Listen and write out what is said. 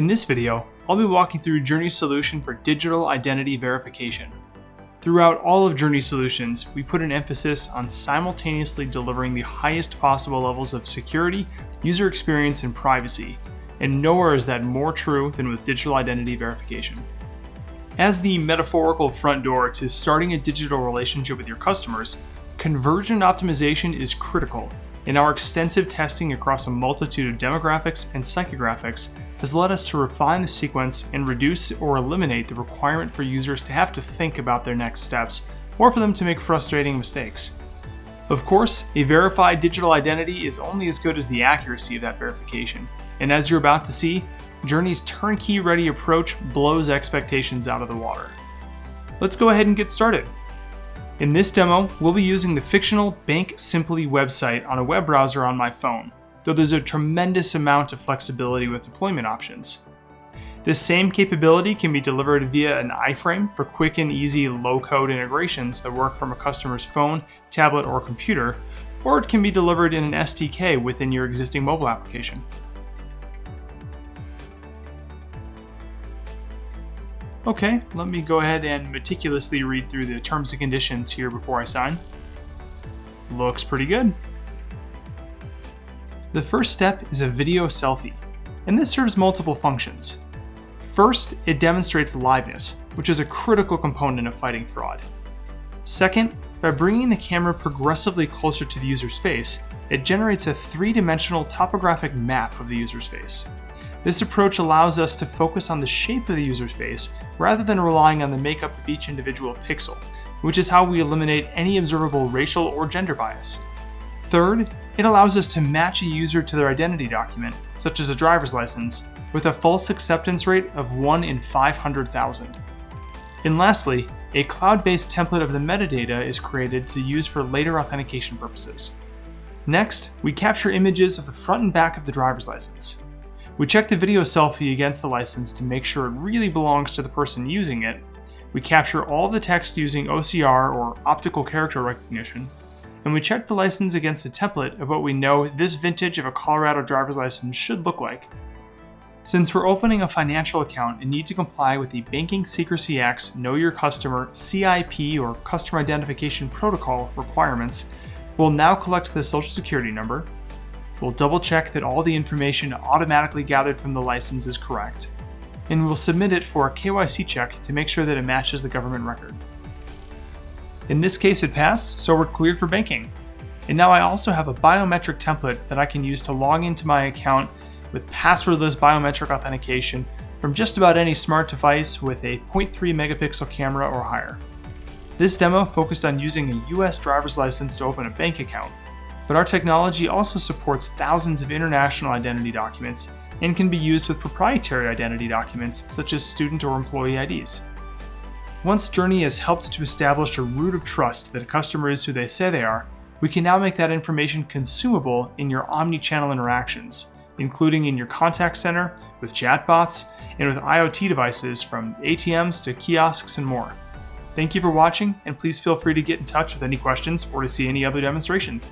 In this video, I'll be walking through Journey's solution for digital identity verification. Throughout all of Journey solutions, we put an emphasis on simultaneously delivering the highest possible levels of security, user experience, and privacy, and nowhere is that more true than with digital identity verification. As the metaphorical front door to starting a digital relationship with your customers, conversion optimization is critical, and our extensive testing across a multitude of demographics and psychographics has led us to refine the sequence and reduce or eliminate the requirement for users to have to think about their next steps, or for them to make frustrating mistakes. Of course, a verified digital identity is only as good as the accuracy of that verification, and as you're about to see, Journey's turnkey-ready approach blows expectations out of the water. Let's go ahead and get started. In this demo, we'll be using the fictional Bank Simply website on a web browser on my phone, though there's a tremendous amount of flexibility with deployment options. This same capability can be delivered via an iframe for quick and easy low-code integrations that work from a customer's phone, tablet, or computer, or it can be delivered in an SDK within your existing mobile application. Okay, let me go ahead and meticulously read through the terms and conditions here before I sign. Looks pretty good. The first step is a video selfie, and this serves multiple functions. First, it demonstrates liveness, which is a critical component of fighting fraud. Second, by bringing the camera progressively closer to the user's face, it generates a three-dimensional topographic map of the user's face. This approach allows us to focus on the shape of the user's face rather than relying on the makeup of each individual pixel, which is how we eliminate any observable racial or gender bias. Third, it allows us to match a user to their identity document, such as a driver's license, with a false acceptance rate of 1 in 500,000. And lastly, a cloud-based template of the metadata is created to use for later authentication purposes. Next, we capture images of the front and back of the driver's license. We check the video selfie against the license to make sure it really belongs to the person using it. We capture all the text using OCR or optical character recognition, and we check the license against a template of what we know this vintage of a Colorado driver's license should look like. Since we're opening a financial account and need to comply with the Banking Secrecy Act's Know Your Customer CIP or Customer Identification Protocol requirements, we'll now collect the Social Security number. We'll double check that all the information automatically gathered from the license is correct, and we'll submit it for a KYC check to make sure that it matches the government record. In this case it passed, so we're cleared for banking. And now I also have a biometric template that I can use to log into my account with passwordless biometric authentication from just about any smart device with a 0.3 megapixel camera or higher. This demo focused on using a US driver's license to open a bank account, but our technology also supports thousands of international identity documents and can be used with proprietary identity documents such as student or employee IDs. Once Journey has helped to establish a root of trust that a customer is who they say they are, we can now make that information consumable in your omni-channel interactions, including in your contact center, with chatbots, and with IoT devices from ATMs to kiosks and more. Thank you for watching, and please feel free to get in touch with any questions or to see any other demonstrations.